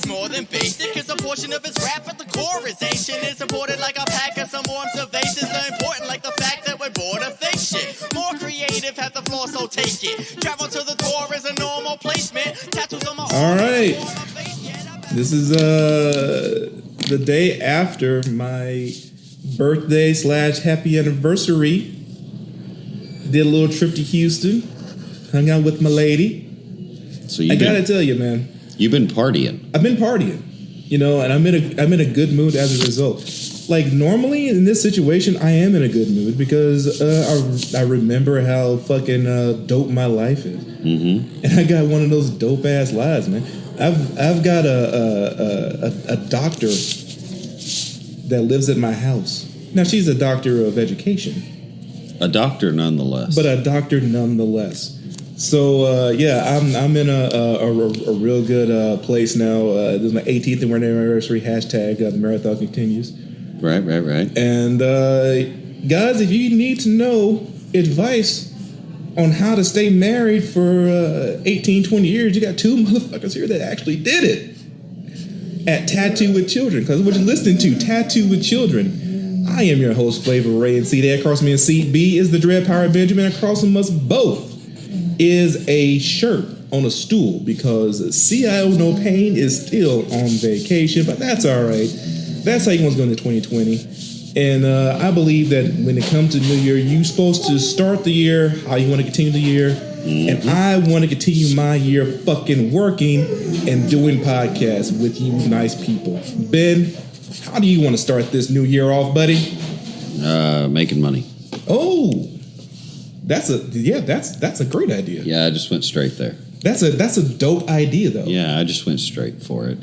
more than basic. It's a portion of his rap at the core is ancient. It's imported like a pack of some more observations. They're important like the fact that we're bored of fake shit. More creative, have the floor, so take it. Travel to the core is a normal placement. Tattoos on my arm. All right. This is the day after my birthday / happy anniversary. Did a little trip to Houston. Hung out with my lady. So I gotta tell you, man. You've been partying. I've been partying, and I'm in a good mood as a result. Like normally in this situation, I am in a good mood because I remember how fucking dope my life is, and I got one of those dope ass lives, man. I've got a doctor that lives at my house. Now she's a doctor of education, a doctor nonetheless, but a doctor nonetheless. So I'm in a real good place now. This is my 18th anniversary. Hashtag the marathon continues. Right. And guys, if you need to know advice on how to stay married for 18, 20 years, you got two motherfuckers here that actually did it at Tattoo with Children. Because what you're listening to, Tattoo with Children. I am your host, Flavor Ray, and seat A across me in seat B is the Dread Pirate Benjamin. Across from us both is a shirt on a stool because CIO No Pain is still on vacation, but that's all right. That's how you want to go into 2020. And I believe that when it comes to New Year, you're supposed to start the year how you want to continue the year. And I want to continue my year fucking working and doing podcasts with you nice people. Ben, how do you want to start this new year off, buddy? Making money. Oh, that's a great idea. Yeah, I just went straight there. That's a dope idea, though. Yeah, I just went straight for it.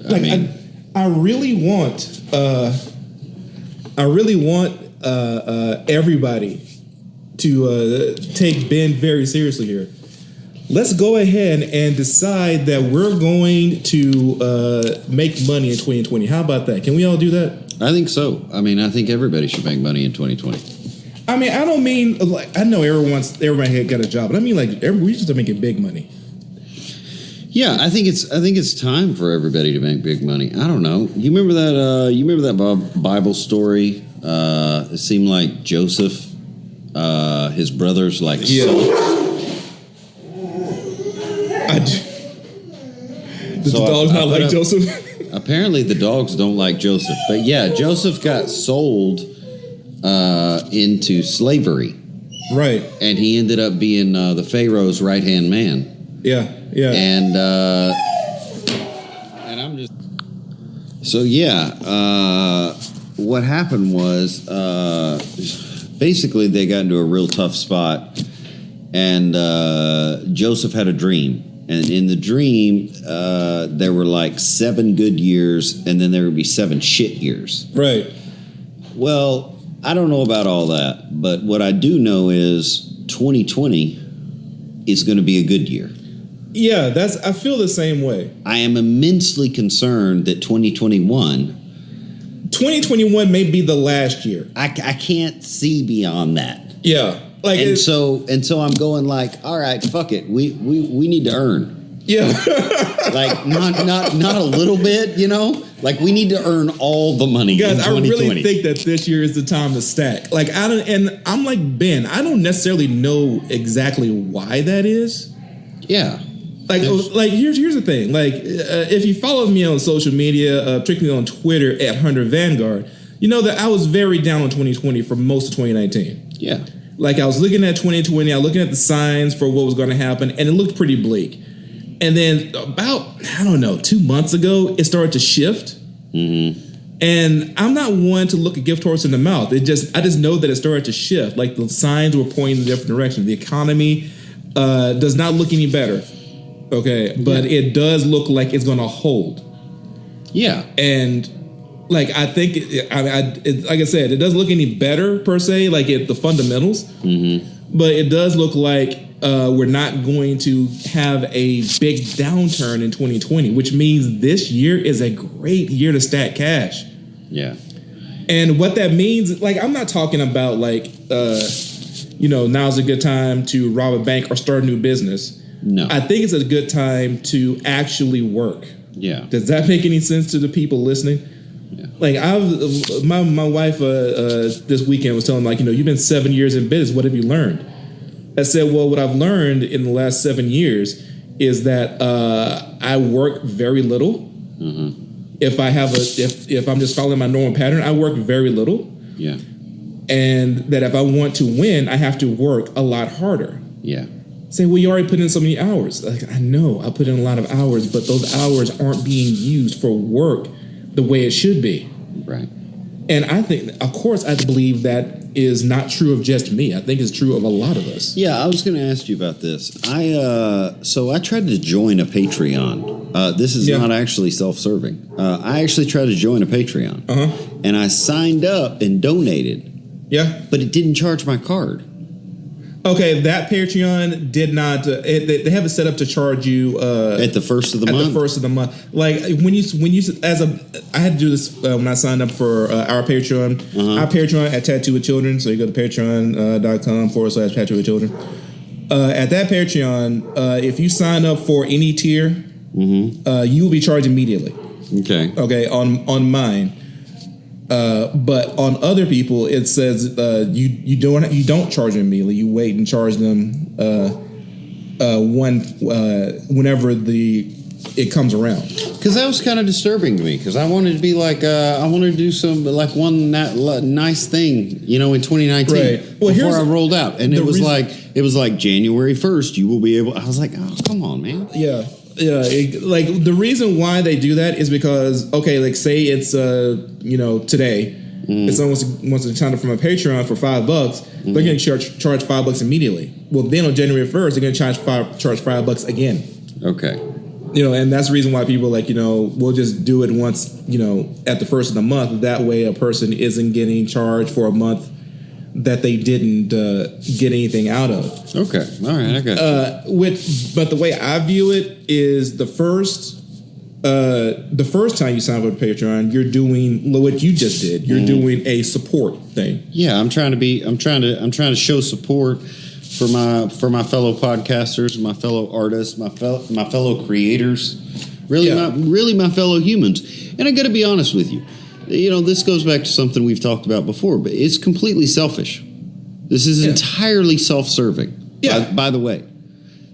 I really want everybody to take Ben very seriously here. Let's go ahead and decide that we're going to make money in 2020. How about that? Can we all do that? I think so. I mean, I think everybody should make money in 2020. I mean, I don't mean like I know everybody had got a job, but I mean like we just making big money. Yeah, I think it's time for everybody to make big money. I don't know. You remember that Bible story? It seemed like Joseph, his brothers, like The dog's not like Joseph. Apparently, the dogs don't like Joseph. But yeah, Joseph got sold into slavery. Right. And he ended up being the Pharaoh's right-hand man. Yeah. And I'm just... So, yeah. What happened was, basically, they got into a real tough spot. And Joseph had a dream. And in the dream, there were like 7 good years, and then there would be 7 shit years. Right. Well, I don't know about all that, but what I do know is 2020 is going to be a good year. Yeah, I feel the same way. I am immensely concerned that 2021 may be the last year. I can't see beyond that. Yeah. Like and so I'm going like, all right, fuck it. We need to earn. Yeah. Like not a little bit, you know? Like we need to earn all the money. Guys, in 2020. I really think that this year is the time to stack. Like I'm like Ben, I don't necessarily know exactly why that is. Yeah. Like here's the thing. Like if you follow me on social media, particularly on Twitter at Hunter Vanguard, you know that I was very down on 2020 for most of 2019. Yeah. Like I was looking at 2020, I was looking at the signs for what was going to happen, and it looked pretty bleak. And then about, 2 months ago, it started to shift. Mm-hmm. And I'm not one to look a gift horse in the mouth. I just know that it started to shift. Like the signs were pointing in a different direction. The economy does not look any better. Okay, but it does look like it's going to hold. Yeah. And like I think, like I said, it doesn't look any better per se, like the fundamentals. Mm-hmm. But it does look like we're not going to have a big downturn in 2020, which means this year is a great year to stack cash. Yeah. And what that means, like, I'm not talking about like, now's a good time to rob a bank or start a new business. No. I think it's a good time to actually work. Yeah. Does that make any sense to the people listening? Yeah. Like my wife this weekend was telling me, like, you've been 7 years in business. What have you learned? I said, well, what I've learned in the last 7 years is that I work very little. Mm-hmm. If I'm just following my normal pattern, I work very little. Yeah. And that if I want to win, I have to work a lot harder. Yeah. Say, well, you already put in so many hours. Like, I know I put in a lot of hours, but those hours aren't being used for work the way it should be. Right. And I think, of course, I believe that is not true of just me. I think it's true of a lot of us. Yeah, I was going to ask you about this. So I tried to join a Patreon. This is not actually self-serving. I actually tried to join a Patreon. And I signed up and donated. Yeah. But it didn't charge my card. Okay, that Patreon did not. They have it set up to charge you at the first of the month. At the first of the month, like when you I had to do this when I signed up for our Patreon. Our Patreon at Tattoo with Children. So you go to patreon.com/Tattoo with Children. At that Patreon, if you sign up for any tier, you will be charged immediately. Okay. Okay. On mine. But on other people, it says you don't charge them immediately. You wait and charge them whenever it comes around. Because that was kind of disturbing to me. Because I wanted to be like I wanted to do some like one nice thing, in 2019 well, before I rolled out, and it was like January 1st. You will be able. I was like, oh, come on, man. Yeah. Yeah, like the reason why they do that is because, okay, like say it's today, if someone wants to sign up for my Patreon for $5, they're going to charge $5 immediately. Well, then on January 1st, they're going to charge $5 again. Okay. And that's the reason why people we'll just do it once, at the first of the month. That way, a person isn't getting charged for a month that they didn't get anything out of. Okay, all right, I got you. But the way I view it is the first time you sign up for Patreon, you're doing what you just did. You're doing a support thing. Yeah, I'm trying to show support for my fellow podcasters, my fellow artists, my fellow creators, really my fellow humans. And I got to be honest with you. This goes back to something we've talked about before, but it's completely selfish. This is entirely self-serving. Yeah. By the way,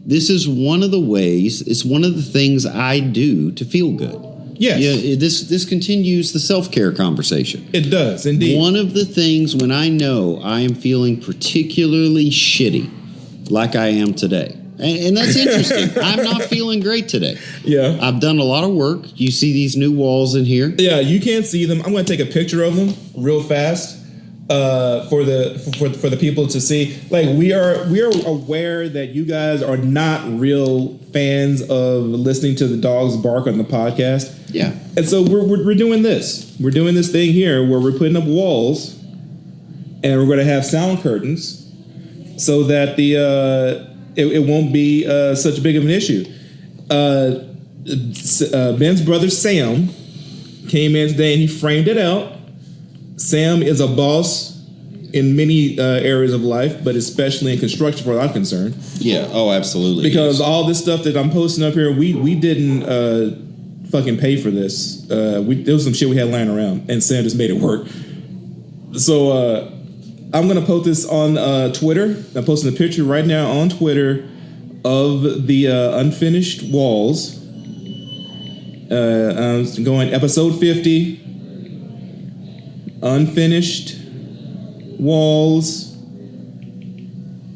this is one of the ways, it's one of the things I do to feel good. Yes. Yeah. This continues the self-care conversation. It does, indeed. One of the things when I know I am feeling particularly shitty, like I am today. And that's interesting. I'm not feeling great today. Yeah. I've done a lot of work. You see these new walls in here? Yeah, you can't see them. I'm going to take a picture of them real fast for the people to see. Like we are aware that you guys are not real fans of listening to the dogs bark on the podcast. Yeah. And so we're doing this. We're doing this thing here where we're putting up walls and we're going to have sound curtains so that it won't be such big of an issue. Ben's brother Sam came in today and he framed it out. Sam is a boss in many areas of life, but especially in construction, where I'm concerned. Yeah. Oh, absolutely. Because all this stuff that I'm posting up here, we didn't fucking pay for this. There was some shit we had lying around, and Sam just made it work. So I'm going to post this on Twitter. I'm posting a picture right now on Twitter of the unfinished walls. I'm going episode 50. Unfinished walls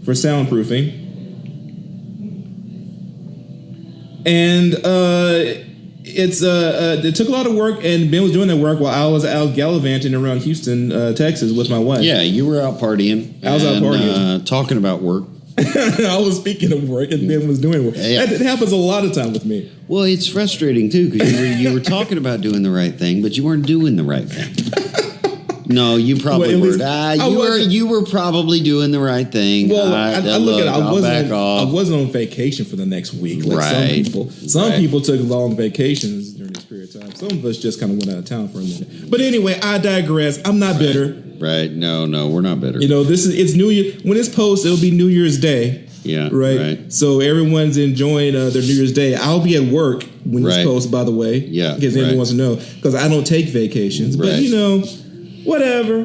for soundproofing. And it took a lot of work, and Ben was doing that work while I was out gallivanting around Houston, Texas with my wife. Yeah, you were out partying. I was out partying. Talking about work. I was speaking of work, and Ben was doing work. Yeah. It happens a lot of time with me. Well, it's frustrating, too, because you were talking about doing the right thing, but you weren't doing the right thing. No, you probably weren't. You were probably doing the right thing. Well, I wasn't on vacation for the next week. Like right. Some people took long vacations during this period of time. Some of us just kind of went out of town for a minute. But anyway, I digress. I'm not bitter. Right. No, we're not bitter. It's New Year. When it's post, it'll be New Year's Day. Yeah. Right? So everyone's enjoying their New Year's Day. I'll be at work when this posts, by the way. Yeah. In case anyone wants to know. Because I don't take vacations. But, whatever.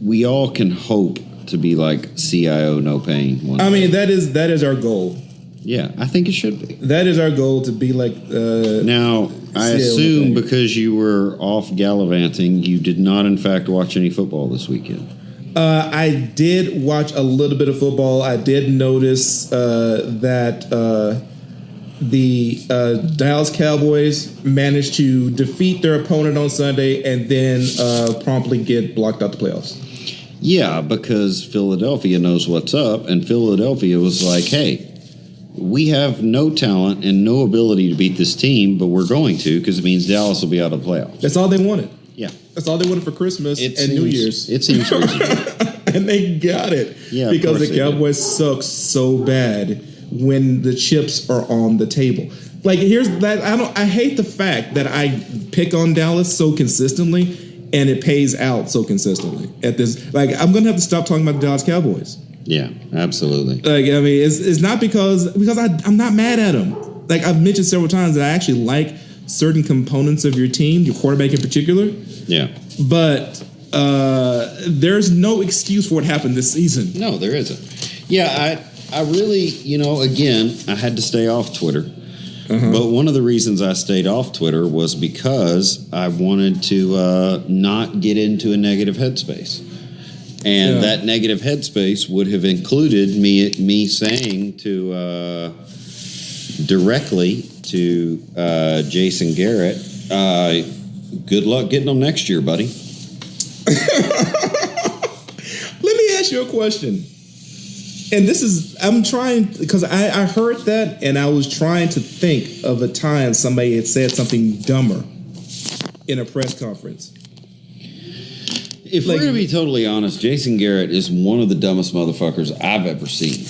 We all can hope to be like CIO No Pain one day. That is our goal. Yeah, I think it should be. That is our goal, to be like... now, I assume because you were off gallivanting, you did not, in fact, watch any football this weekend. I did watch a little bit of football. I did notice that the Dallas Cowboys managed to defeat their opponent on Sunday and then promptly get blocked out the playoffs. Yeah, because Philadelphia knows what's up, and Philadelphia was like, hey, we have no talent and no ability to beat this team, but we're going to, because it means Dallas will be out of the playoffs. That's all they wanted. Yeah. That's all they wanted for Christmas and New Year's. It seems reasonable. And they got it. Yeah, because the Cowboys suck so bad when the chips are on the table. Like, here's that. I hate the fact that I pick on Dallas so consistently and it pays out so consistently at this. Like, I'm going to have to stop talking about the Dallas Cowboys. Yeah, absolutely. Like, it's not because I'm not mad at them. Like, I've mentioned several times that I actually like certain components of your team, your quarterback in particular. Yeah. But there's no excuse for what happened this season. No, there isn't. Yeah, I really, again, I had to stay off Twitter. But one of the reasons I stayed off Twitter was because I wanted to not get into a negative headspace. And that negative headspace would have included me saying to directly to Jason Garrett, good luck getting them next year, buddy. Let me ask you a question. And I'm trying, because I heard that and I was trying to think of a time somebody had said something dumber in a press conference. If we're going to be totally honest, Jason Garrett is one of the dumbest motherfuckers I've ever seen.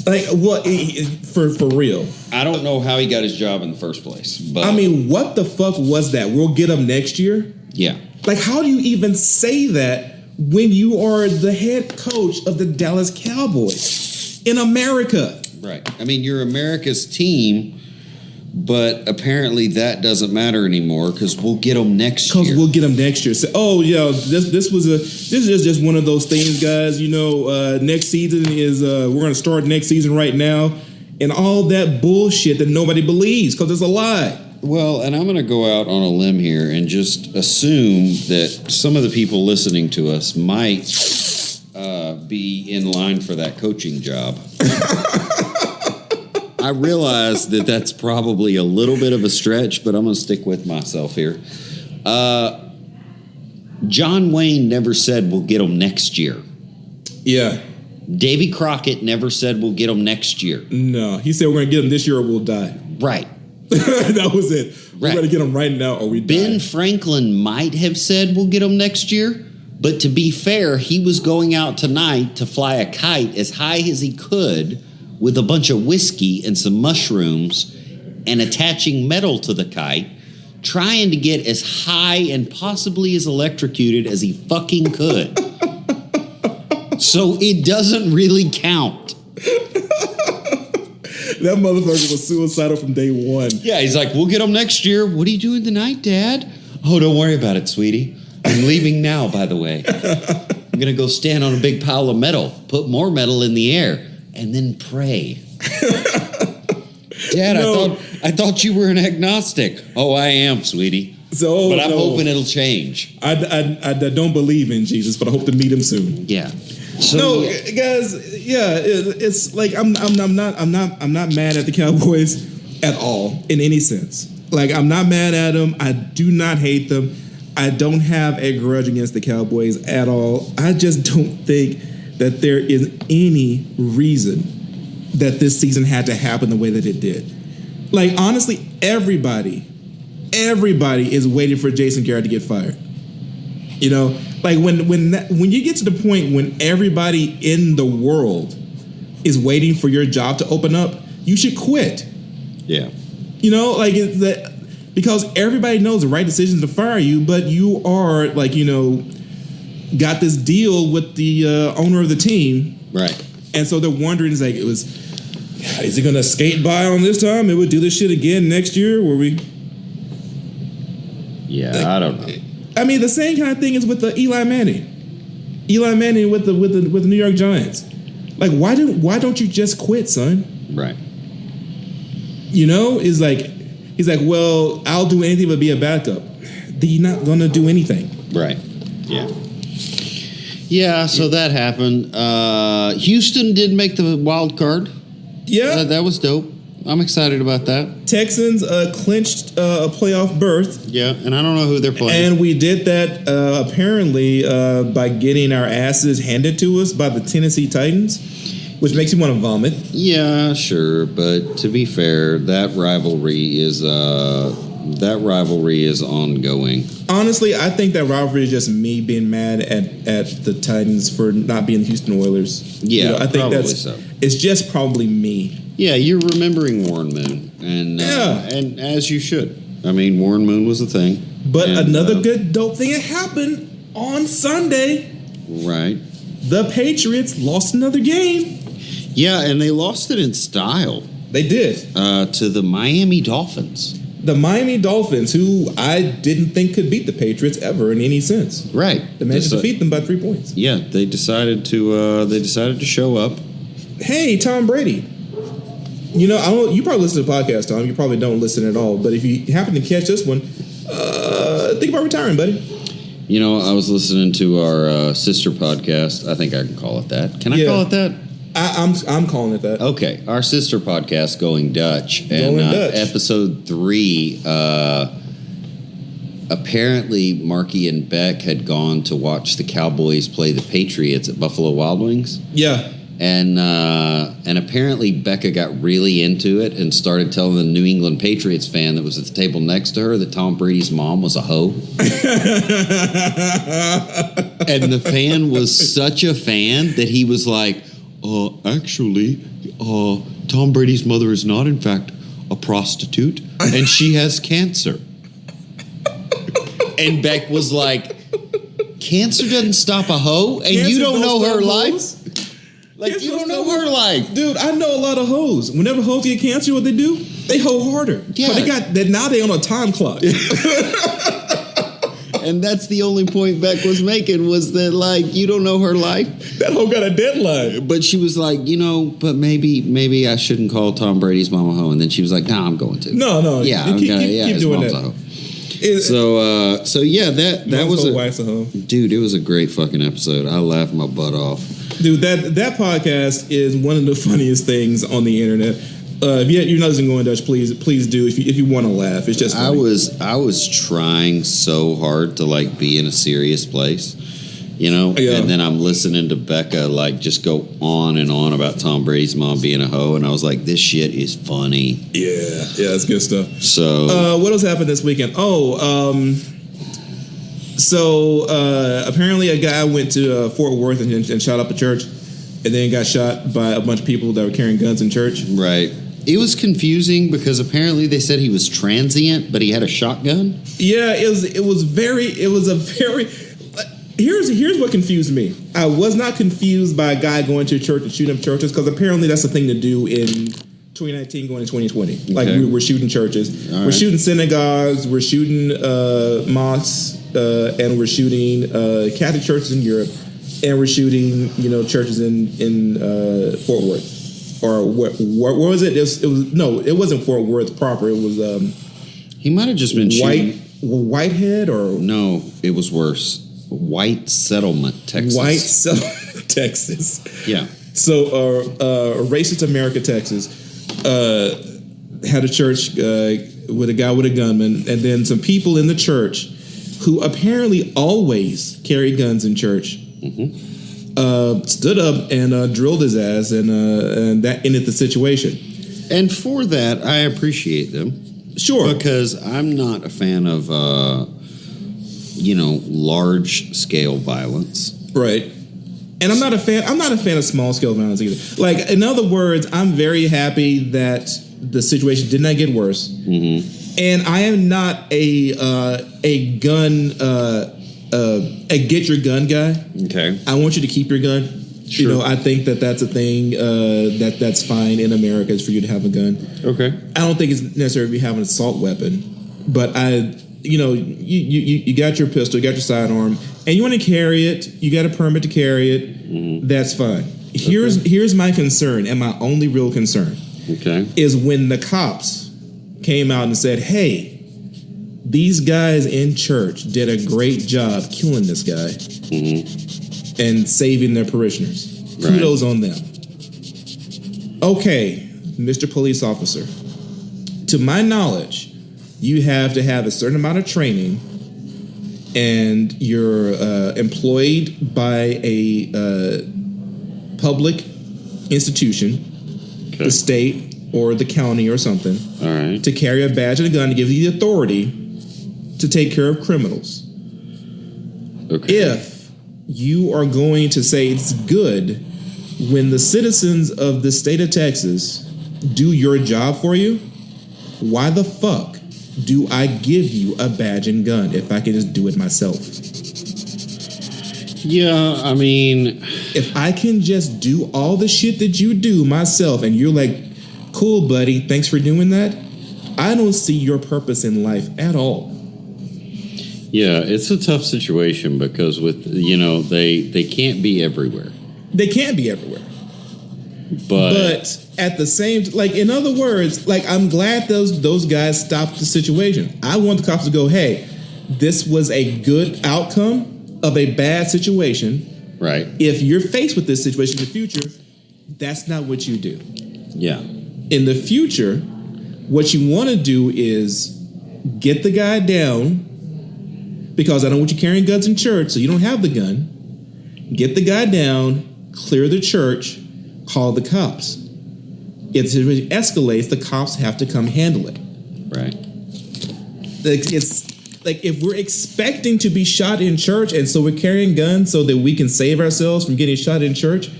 Like, what? For real. I don't know how he got his job in the first place. But what the fuck was that? We'll get him next year? Yeah. Like, how do you even say that when you are the head coach of the Dallas Cowboys in America? Right. You're America's team, but apparently that doesn't matter anymore because we'll get them next year. Because we'll get them next year. So, this is just one of those things, guys. Next season is we're going to start next season right now, and all that bullshit that nobody believes because it's a lie. Well, and I'm going to go out on a limb here and just assume that some of the people listening to us might be in line for that coaching job. I realize that that's probably a little bit of a stretch, but I'm going to stick with myself here. John Wayne never said we'll get them next year. Yeah. Davy Crockett never said we'll get them next year. No, he said we're going to get them this year or we'll die. Right. That was it. We're going to get them right now or we die. Ben Franklin might have said we'll get them next year, but to be fair, he was going out tonight to fly a kite as high as he could with a bunch of whiskey and some mushrooms and attaching metal to the kite, trying to get as high and possibly as electrocuted as he fucking could. So it doesn't really count. That motherfucker was suicidal from day one. Yeah, he's like, we'll get them next year. What are you doing tonight, Dad? Oh, don't worry about it, sweetie. I'm leaving now, by the way. I'm going to go stand on a big pile of metal, put more metal in the air, and then pray. Dad, no. I thought you were an agnostic. Oh, I am, sweetie. But I'm hoping it'll change. I don't believe in Jesus, but I hope to meet him soon. Yeah. Guys. Yeah, it's like I'm not mad at the Cowboys at all in any sense. Like, I'm not mad at them. I do not hate them. I don't have a grudge against the Cowboys at all. I just don't think that there is any reason that this season had to happen the way that it did. Like, honestly, everybody is waiting for Jason Garrett to get fired. Like when you get to the point when everybody in the world is waiting for your job to open up, you should quit. Yeah. Because everybody knows the right decision is to fire you, but you are got this deal with the owner of the team. Right. And so they're wondering, is he going to skate by on this time? It would do this shit again next year? Yeah, I don't know. I mean, the same kind of thing is with the Eli Manning. Eli Manning with the New York Giants. Like, why don't you just quit, son? Right. You know, he's like, well, I'll do anything but be a backup. Then you're not gonna do anything. Right. Yeah. Yeah. So that happened. Houston did make the wild card. Yeah, That was dope. I'm excited about that. Texans clinched a playoff berth. Yeah, and I don't know who they're playing. And we did that apparently by getting our asses handed to us by the Tennessee Titans, which makes you want to vomit. Yeah, sure, but to be fair, that rivalry is ongoing. Honestly, I think that rivalry is just me being mad at the Titans for not being the Houston Oilers. Yeah, I think probably so. It's just probably me. Yeah, you're remembering Warren Moon, and and as you should. I mean, Warren Moon was a thing. But another good dope thing that happened on Sunday. Right. The Patriots lost another game. Yeah, and they lost it in style. They did. To the Miami Dolphins. The Miami Dolphins, who I didn't think could beat the Patriots ever in any sense. Right. They managed to defeat them by 3 points. Yeah, they decided to show up. Hey, Tom Brady. You know, you probably listen to the podcast, Tom. You probably don't listen at all. But if you happen to catch this one, think about retiring, buddy. You know, I was listening to our sister podcast. I think I can call it that. Can I call it that? I'm calling it that. Okay, our sister podcast, Going Dutch, and episode 3. Apparently, Marky and Beck had gone to watch the Cowboys play the Patriots at Buffalo Wild Wings. Yeah. And apparently Becca got really into it and started telling the New England Patriots fan that was at the table next to her that Tom Brady's mom was a hoe. And the fan was such a fan that he was like, actually, Tom Brady's mother is not, in fact, a prostitute, and she has cancer. And Beck was like, cancer doesn't stop a hoe, and you don't know her life? Like, you don't know her life. Dude, I know a lot of hoes. Whenever hoes get cancer, what they do? They hoe harder. Yeah. So now they on a time clock. And that's the only point Beck was making, was that, like, you don't know her life. That hoe got a deadline. But she was like, but maybe I shouldn't call Tom Brady's mom a hoe. And then she was like, nah, I'm going to. No. Yeah, I'm keep gonna. His doing mom's that. a hoe. So yeah, that was wife's a hoe. Dude, it was a great fucking episode. I laughed my butt off. Dude, that podcast is one of the funniest things on the internet. If you're not listening to Going Dutch, please do if you want to laugh. It's just funny. I was trying so hard to like be in a serious place, you know, and then I'm listening to Becca like just go on and on about Tom Brady's mom being a hoe, and I was like, this shit is funny. Yeah, it's good stuff. So what else happened this weekend? So apparently a guy went to Fort Worth and shot up a church, and then got shot by a bunch of people that were carrying guns in church. Right. It was confusing because apparently they said he was transient, but he had a shotgun. Yeah, here's what confused me. I was not confused by a guy going to a church and shooting up churches, because apparently that's the thing to do in 2019 going to 2020. Like, we're shooting churches. We're shooting synagogues. We're shooting mosques. And we're shooting Catholic churches in Europe. And we're shooting, churches in Fort Worth. Or what was it? It wasn't Fort Worth proper. It was he might have just been shooting Whitehead, or no, it was worse. White Settlement, Texas. Texas. Yeah. So racist America, Texas, had a church with a guy with a gunman, and then some people in the church who apparently always carry guns in church. Mm-hmm. Stood up and drilled his ass, and that ended the situation. And for that, I appreciate them. Sure, because I'm not a fan of large scale violence. Right. And I'm not a fan of small scale violence either. Like, in other words, I'm very happy that the situation did not get worse. Mm-hmm. And I am not a gun a get your gun guy. Okay. I want you to keep your gun. Sure. You know, I think that's a thing that's fine in America is for you to have a gun. Okay. I don't think it's necessary to have an assault weapon, but you got your pistol, you got your sidearm, and you want to carry it. You got a permit to carry it. Mm-hmm. That's fine. Here's my concern, and my only real concern. Okay. Is when the cops came out and said, "Hey, these guys in church did a great job killing this guy and saving their parishioners. Right. Kudos on them." Okay, Mr. Police Officer, to my knowledge, you have to have a certain amount of training, and you're employed by a public institution, the state or the county or something, all right, to carry a badge and a gun to give you the authority to take care of criminals. Okay. If you are going to say it's good when the citizens of the state of Texas do your job for you, why the fuck do I give you a badge and gun if I can just do it myself? Yeah, I mean, if I can just do all the shit that you do myself and you're like, cool, buddy, thanks for doing that, I don't see your purpose in life at all. Yeah, it's a tough situation because with, they can't be everywhere. They can't be everywhere. But at the same, in other words, I'm glad those guys stopped the situation. I want the cops to go, hey, this was a good outcome of a bad situation. Right. If you're faced with this situation in the future, that's not what you do. Yeah. In the future, what you want to do is get the guy down, because I don't want you carrying guns in church, so you don't have the gun. Get the guy down, clear the church, call the cops. If it escalates, the cops have to come handle it. Right. It's like if we're expecting to be shot in church and so we're carrying guns so that we can save ourselves from getting shot in church,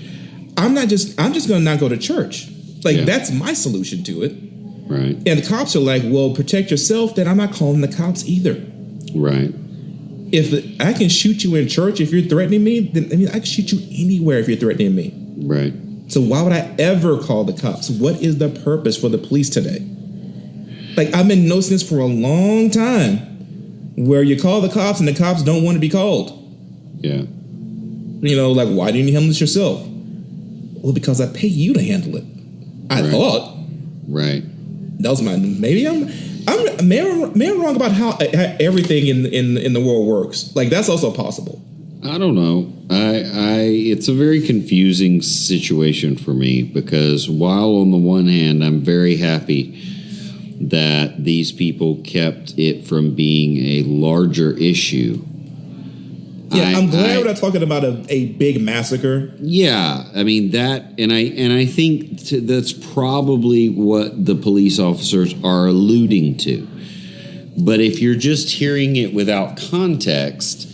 I'm just going to not go to church. That's my solution to it. Right. And the cops are like, well, protect yourself, then I'm not calling the cops either. Right. If I can shoot you in church if you're threatening me, then I can shoot you anywhere if you're threatening me. Right. So why would I ever call the cops? What is the purpose for the police today? I've been noticing this for a long time, where you call the cops and the cops don't want to be called. Yeah. Why didn't you handle this yourself? Well, because I pay you to handle it. I thought. Right. That was maybe I'm wrong about how everything in the world works. That's also possible. I don't know. It's a very confusing situation for me because while on the one hand I'm very happy that these people kept it from being a larger issue. Yeah, I'm glad we're not talking about a big massacre. Yeah, I mean that, and I think that's probably what the police officers are alluding to. But if you're just hearing it without context,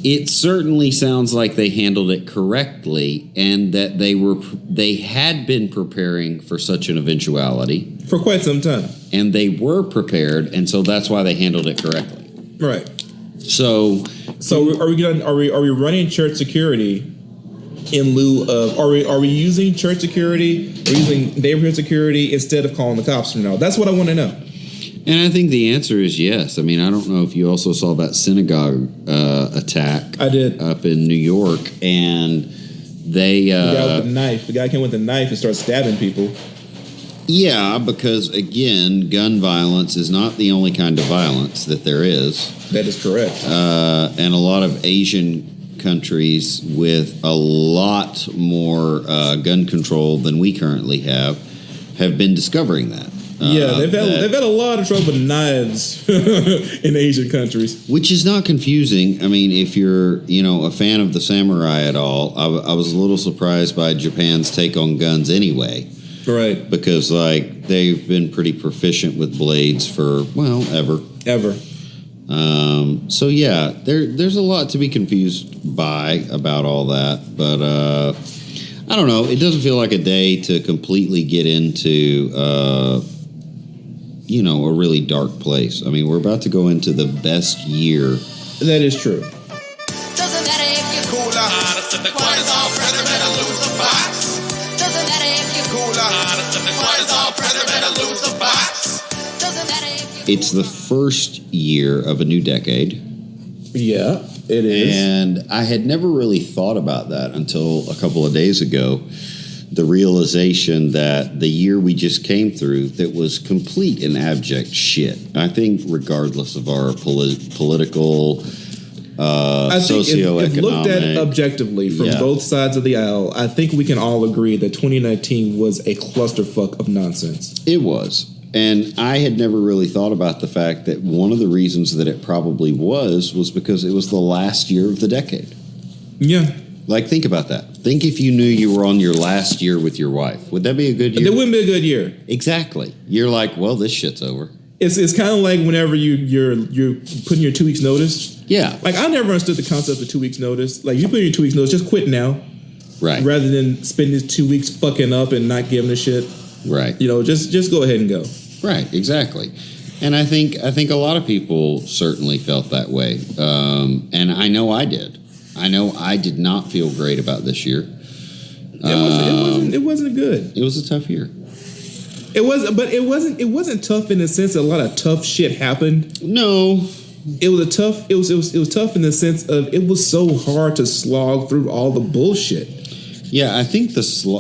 it certainly sounds like they handled it correctly, and that they had been preparing for such an eventuality for quite some time, and they were prepared, and so that's why they handled it correctly. Right. So are we running church security in lieu of are we using church security or using neighborhood security instead of calling the cops from now? That's what I want to know. And I think the answer is yes. I mean, I don't know if you also saw that synagogue attack. I did. Up in New York, and they the guy with the knife. The guy came with a knife and started stabbing people. Yeah, because again, gun violence is not the only kind of violence that there is. That is correct. And a lot of Asian countries with a lot more gun control than we currently have been discovering that. They've had a lot of trouble with knives in Asian countries, which is not confusing. I mean, if you're a fan of the samurai at all, I was a little surprised by Japan's take on guns anyway. Right. Because, they've been pretty proficient with blades for, ever. So, yeah, there's a lot to be confused by about all that. But, I don't know. It doesn't feel like a day to completely get into, a really dark place. I mean, we're about to go into the best year. That is true. better lose a box. Doesn't matter if you're cooler, hotter than the cortisol pressure, better lose a box. Doesn't matter if you're It's the first year of a new decade. Yeah, it is. And I had never really thought about that until a couple of days ago. The realization that the year we just came through that was complete and abject shit. I think regardless of our political, I think if looked at objectively from both sides of the aisle, I think we can all agree that 2019 was a clusterfuck of nonsense. It was. And I had never really thought about the fact that one of the reasons that it probably was because it was the last year of the decade. Yeah. Like, think about that. Think if you knew you were on your last year with your wife. Would that be a good year? It wouldn't be a good year. Exactly. You're like, well, this shit's over. It's kind of like whenever you're putting your 2 weeks notice. Yeah. Like, I never understood the concept of 2 weeks notice. Like, you put your 2 weeks notice, just quit now. Right. Rather than spend these 2 weeks fucking up and not giving a shit. Right. You know, just go ahead and go. Right. Exactly. And I think a lot of people certainly felt that way. And I know I did. I know I did not feel great about this year. It wasn't good. It was a tough year. It wasn't tough in the sense that a lot of tough shit happened. No. It was tough in the sense of it was so hard to slog through all the bullshit. Yeah, I think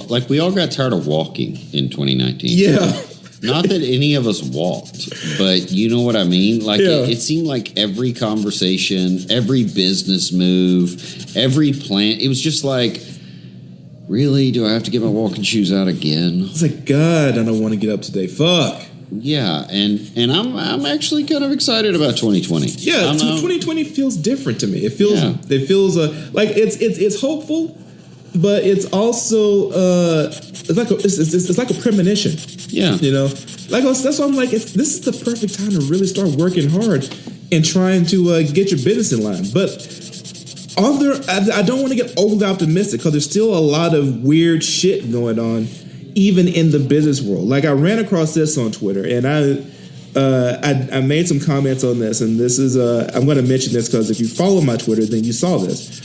like we all got tired of walking in 2019. Yeah. Not that any of us walked, but you know what I mean? Like, it seemed like every conversation, every business move, every plan, it was just like, really? Do I have to get my walking shoes out again? It's like, God, I don't want to get up today. Fuck. Yeah, and I'm actually kind of excited about 2020. Yeah, 2020 feels different to me. It feels like it's hopeful, but it's also it's like a premonition. Yeah, you know, like that's why I'm like, this is the perfect time to really start working hard and trying to get your business in line. But I don't want to get overly optimistic because there's still a lot of weird shit going on, even in the business world. Like, I ran across this on Twitter, and I made some comments on this, and this is I'm going to mention this because if you follow my Twitter, then you saw this.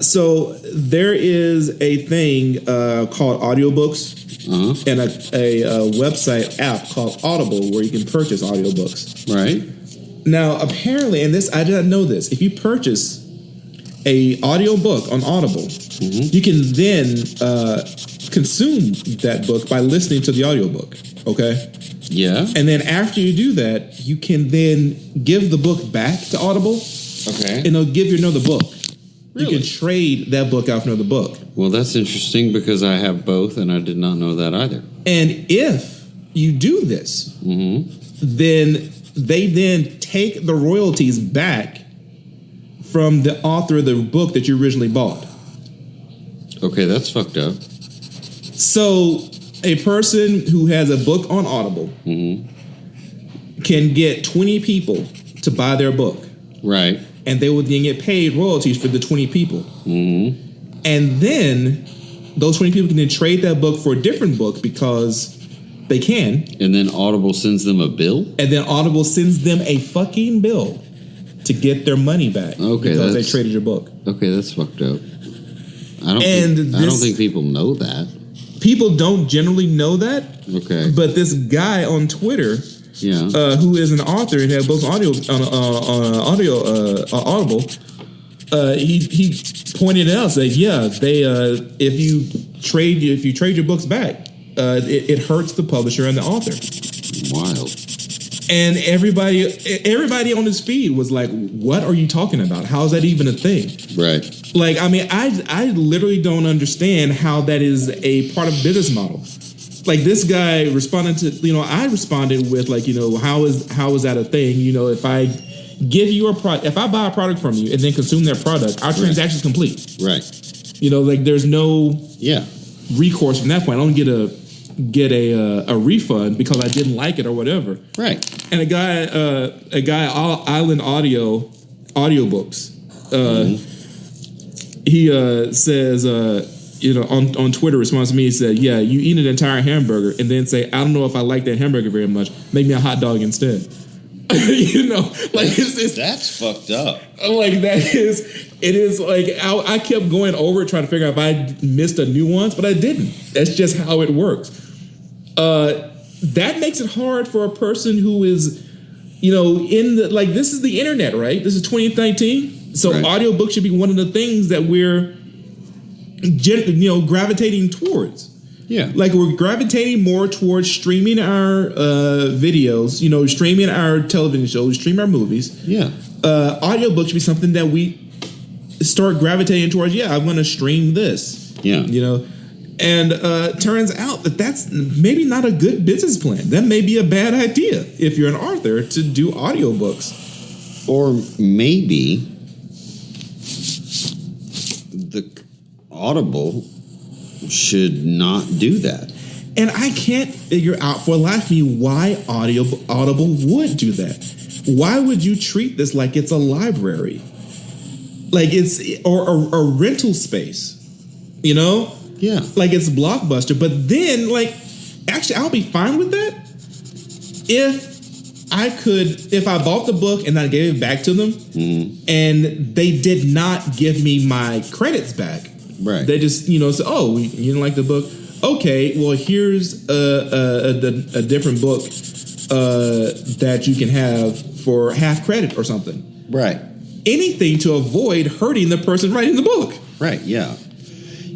So there is a thing called audiobooks and a website app called Audible where you can purchase audiobooks. Right. Now, apparently, and this I did not know this, if you purchase a audiobook on Audible, you can then consume that book by listening to the audiobook. Okay? Yeah. And then after you do that, you can then give the book back to Audible. Okay. And they'll give you another book. Really? You can trade that book out for another book. Well, that's interesting because I have both, and I did not know that either. And if you do this, then they then take the royalties back from the author of the book that you originally bought. Okay, that's fucked up. So a person who has a book on Audible can get 20 people to buy their book. Right. And they will then get paid royalties for the 20 people. And then those 20 people can then trade that book for a different book because they can. And then Audible sends them a bill? And then Audible sends them a fucking bill to get their money back. Okay, because they traded your book. Okay, that's fucked up. I don't think people know that. People don't generally know that. Okay. But this guy on Twitter, who is an author and has books on Audible, he pointed out that they if you trade your books back, it hurts the publisher and the author. Wild. And everybody on his feed was like, "What are you talking about? How is that even a thing?" Right. Like, I mean, I literally don't understand how that is a part of business model. Like, this guy responded to, I responded with like, how is that a thing? If I give you a product, if I buy a product from you and then consume their product, our transaction's complete. Right. Like, there's no recourse from that point. I don't get a refund because I didn't like it or whatever. Right. And a guy Island Audiobooks, he says, on Twitter responds to me, he said, "Yeah, you eat an entire hamburger and then say, I don't know if I like that hamburger very much. Make me a hot dog instead." You know, like it's that's fucked up. like it is like I kept going over it trying to figure out if I missed a nuance, but I didn't. That's just how it works. That makes it hard for a person who is, you know, in the, like, this is the internet, right? This is 2019. So right. Audiobook should be one of the things that we're, gravitating towards. Yeah. Like, we're gravitating more towards streaming our videos, streaming our television shows, stream our movies. Yeah. Audiobook should be something that we start gravitating towards. Yeah, I'm going to stream this. Yeah. And turns out that that's maybe not a good business plan. That may be a bad idea if you're an author to do audiobooks. Or maybe the Audible should not do that. And I can't figure out for the life of me why Audible would do that. Why would you treat this like it's a library? Like it's or a rental space, Yeah. Like it's Blockbuster. But then, actually, I'll be fine with that if I bought the book and I gave it back to them, and they did not give me my credits back. Right. They just, said, "Oh, you didn't like the book? Okay, well, here's a different book that you can have for half credit or something." Right. Anything to avoid hurting the person writing the book. Right. Yeah.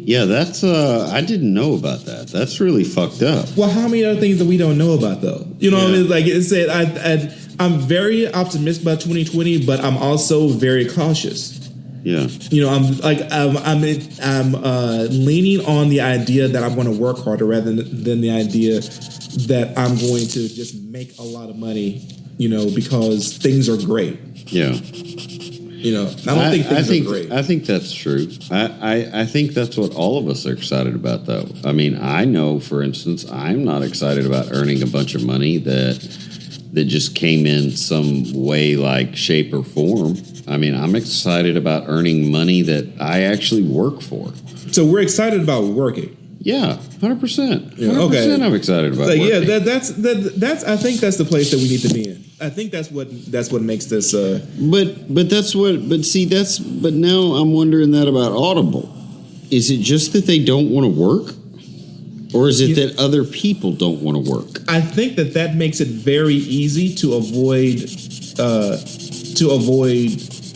Yeah, that's I didn't know about that. That's really fucked up. Well, how many other things that we don't know about, though? What I mean? Like it said, I'm very optimistic about 2020, but I'm also very cautious. Yeah. I'm leaning on the idea that I'm going to work harder rather than the idea that I'm going to just make a lot of money, because things are great. Yeah. I don't think things are great. I think that's true. I think that's what all of us are excited about, though. I mean, I know, for instance, I'm not excited about earning a bunch of money that just came in some way, like shape or form. I mean, I'm excited about earning money that I actually work for. So we're excited about working. Yeah, 100%. 100%. Okay. I'm excited about working. Yeah, that's. I think that's the place that we need to be in. I think that's what makes this. But now I'm wondering that about Audible. Is it just that they don't want to work, or is it that other people don't want to work? I think that makes it very easy to avoid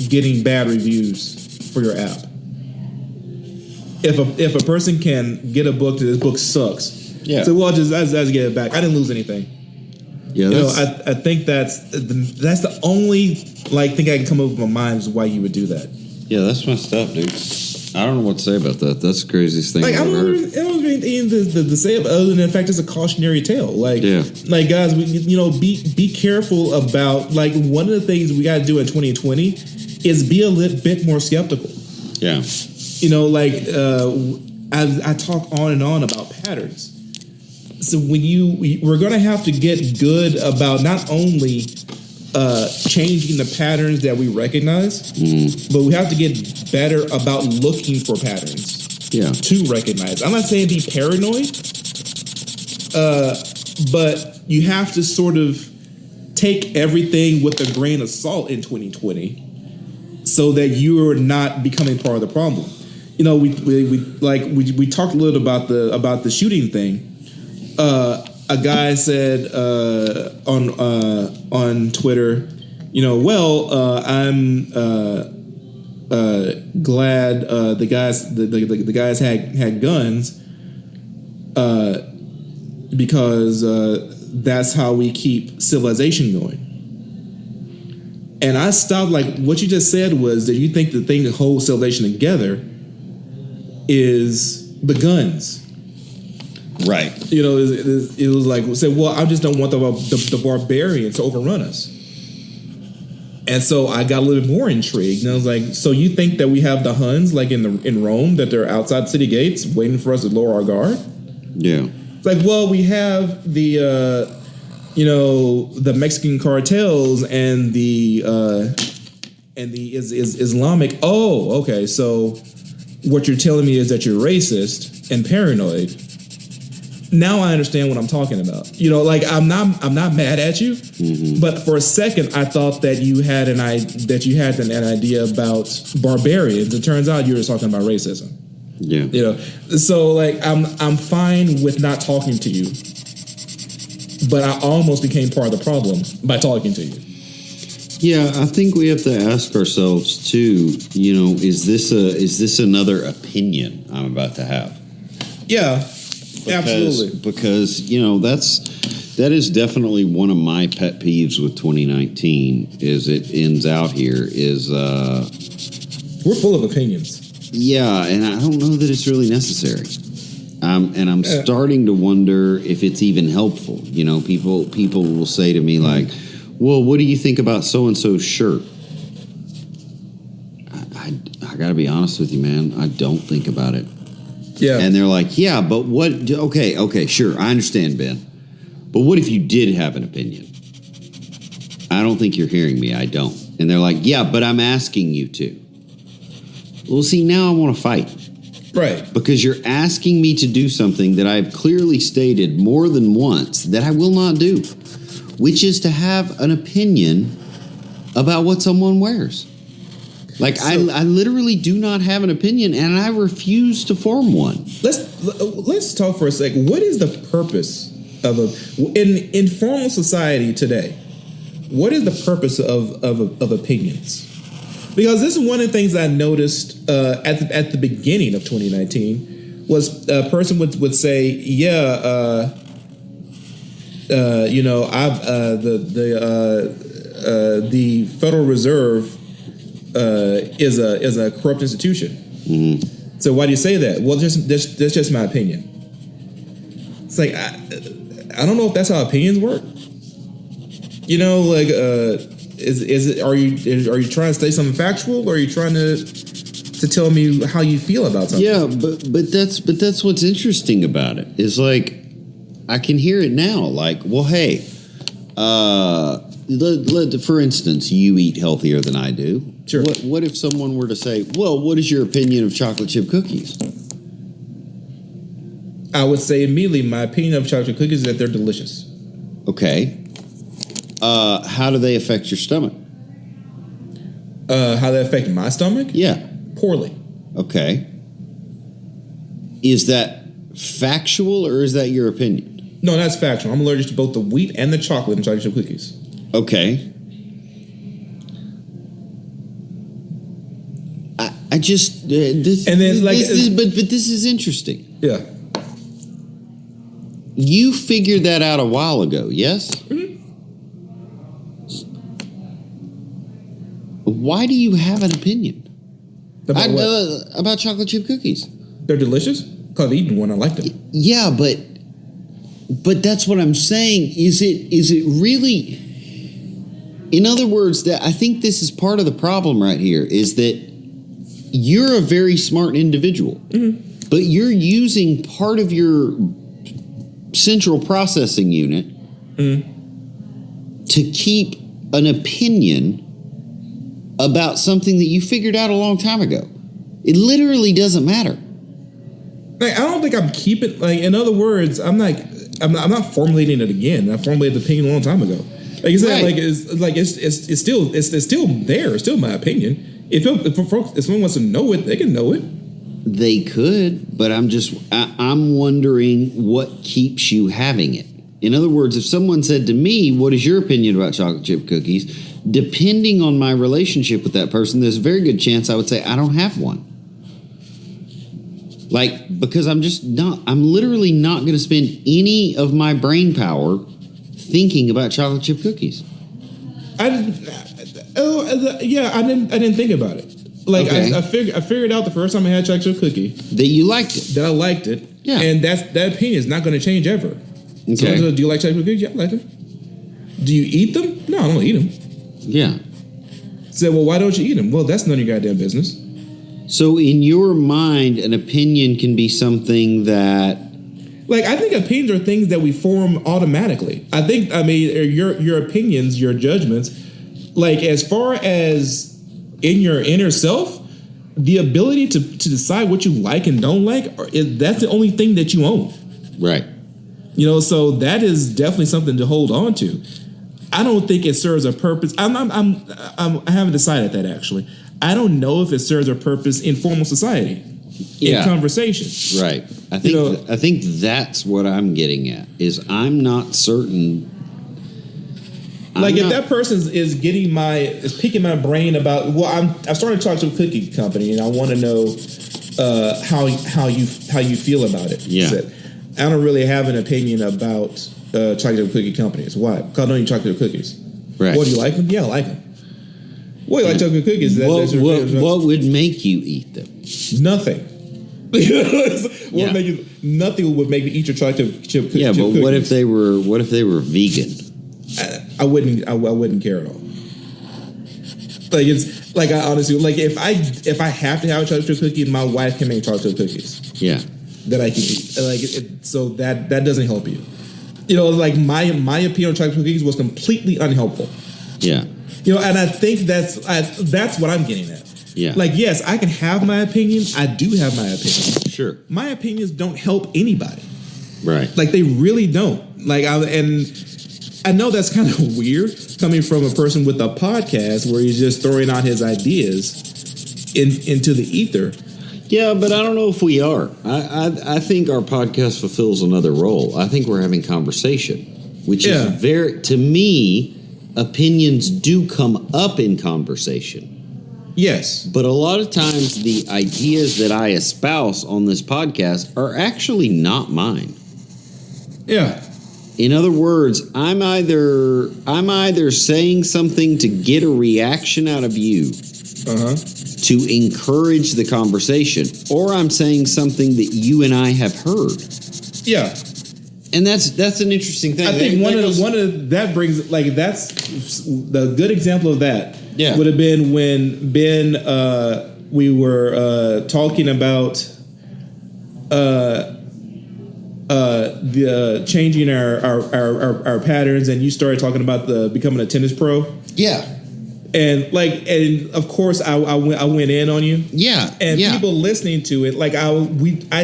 getting bad reviews for your app. If a person can get a book that this book sucks, so well, I get it back. I didn't lose anything. Yeah, I think that's the only thing I can come up with in my mind is why you would do that. Yeah, that's my stuff, dude. I don't know what to say about that. That's the craziest thing I've ever heard. I don't have anything to say about other than the fact it's a cautionary tale. Guys, be careful about one of the things we got to do in 2020 is be a little bit more skeptical. Yeah. I talk on and on about patterns. So we're going to have to get good about not only changing the patterns that we recognize, but we have to get better about looking for patterns to recognize. I'm not saying be paranoid, but you have to sort of take everything with a grain of salt in 2020 so that you are not becoming part of the problem. We talked a little about the shooting thing. A guy said on Twitter, I'm glad the guys had guns because that's how we keep civilization going. And I stopped. What you just said was that you think the thing that holds civilization together is the guns. Right. It was say, well, I just don't want the barbarians to overrun us. And so I got a little bit more intrigued. And I was like, so you think that we have the Huns in Rome, that they're outside city gates waiting for us to lower our guard? Yeah. It's well, we have the Mexican cartels and the Islamic. Oh, okay. So what you're telling me is that you're racist and paranoid. now I understand what I'm talking about. You know, like I'm not mad at you, but for a second I thought that you had an idea about barbarians. It turns out you were talking about racism. Yeah. You know, so like I'm fine with not talking to you, but I almost became part of the problem by talking to you. Yeah, I think we have to ask ourselves too. You know, is this another opinion I'm about to have? Yeah, absolutely. Because you know that is definitely one of my pet peeves with 2019. Is it ends out here is we're full of opinions. Yeah, and I don't know that it's really necessary. And I'm starting to wonder if it's even helpful. You know, people will say to me like, "Well, what do you think about so and so's shirt?" I got to be honest with you, man. I don't think about it. Yeah. And they're like, "Yeah, but what? Okay, sure, I understand, Ben. But what if you did have an opinion?" I don't think you're hearing me. I don't. And they're like, "Yeah, but I'm asking you to." Well, see, now I want to fight. Right. Because you're asking me to do something that I've clearly stated more than once that I will not do, which is to have an opinion about what someone wears. Like, I literally do not have an opinion, and I refuse to form one. Let's talk for a sec. What is the purpose of in formal society today? What is the purpose of opinions? Because this is one of the things I noticed at the beginning of 2019 was a person would say, "Yeah, you know, the Federal Reserve is a corrupt institution." Mm-hmm. So why do you say that? Well, that's just my opinion. It's like I don't know if that's how opinions work. You know, like. Is it? Are you trying to say something factual, or are you trying to tell me how you feel about something? Yeah, but that's what's interesting about it. Is like I can hear it now. Like, well, hey, for instance, you eat healthier than I do. Sure. What if someone were to say, well, what is your opinion of chocolate chip cookies? I would say immediately my opinion of chocolate cookies is that they're delicious. Okay. How do they affect your stomach? How they affect my stomach? Yeah. Poorly. Okay. Is that factual or is that your opinion? No, that's factual. I'm allergic to both the wheat and the chocolate in chocolate chip cookies. Okay. I just this and then like but this is interesting. Yeah. You figured that out a while ago, yes? Mm-hmm. Why do you have an opinion About chocolate chip cookies? They're delicious. Because I've eaten one, I like them. Yeah, but that's what I'm saying. Is it really? In other words, that I think this is part of the problem right here. Is that you're a very smart individual, but you're using part of your central processing unit to keep an opinion about something that you figured out a long time ago. It literally doesn't matter. Like, I don't think I'm keeping, like, in other words, I'm not formulating it again. I formulated the opinion a long time ago. Like you said, right. it's still there. It's still my opinion. If someone wants to know it, they can know it. They could, but I'm wondering what keeps you having it. In other words, if someone said to me, "What is your opinion about chocolate chip cookies?" Depending on my relationship with that person, there's a very good chance I would say I don't have one. Like, because I'm literally not going to spend any of my brain power thinking about chocolate chip cookies. I didn't think about it. Like, okay. I figured out the first time I had chocolate chip cookie that you liked it. That I liked it. Yeah. And that opinion is not going to change ever. Okay. So, do you like chocolate cookies? Yeah, I like them. Do you eat them? No, I don't eat them. Yeah. Said, well, why don't you eat them? Well, that's none of your goddamn business. So in your mind, an opinion can be something that... Like, I think opinions are things that we form automatically. Your opinions, your judgments, like, as far as in your inner self, the ability to decide what you like and don't like, that's the only thing that you own. Right. You know, so that is definitely something to hold on to. I don't think it serves a purpose. I haven't decided that, actually. I don't know if it serves a purpose in formal society, in conversation. Right. I think that's what I'm getting at. Is I'm not certain. If that person is picking my brain about, I started to talk to a cookie company and I want to know how you feel about it. Yeah. Said, I don't really have an opinion about chocolate cookie companies. Why? Because I don't eat chocolate cookies. Right. What, do you like them? Yeah, I like them. What do you like chocolate cookies? What would make you eat them? Nothing. Nothing would make me eat your chocolate chip cookies. Yeah, but what if they were vegan? I wouldn't care at all. Like it's like I honestly like if I have to have a chocolate chip cookie, my wife can make chocolate chip cookies. Yeah, that I can eat. Like so that doesn't help you. You know, like my opinion on chocolate cookies was completely unhelpful. Yeah. You know, and I think that's what I'm getting at. Yeah. Like, yes, I can have my opinion. I do have my opinion. Sure. My opinions don't help anybody. Right. Like they really don't. Like I know that's kind of weird coming from a person with a podcast where he's just throwing out his ideas into the ether. Yeah, but I don't know if we are. I think our podcast fulfills another role. I think we're having conversation, which is to me, opinions do come up in conversation. Yes. But a lot of times the ideas that I espouse on this podcast are actually not mine. Yeah. In other words, I'm either saying something to get a reaction out of you to encourage the conversation, or I'm saying something that you and I have heard. Yeah. And that's an interesting thing. I think one of that brings like that's the good example of that. Yeah. Would have been when Ben we were talking about the changing our patterns, and you started talking about becoming a tennis pro. Yeah. And of course I went in on you. Yeah. And people listening to it, like I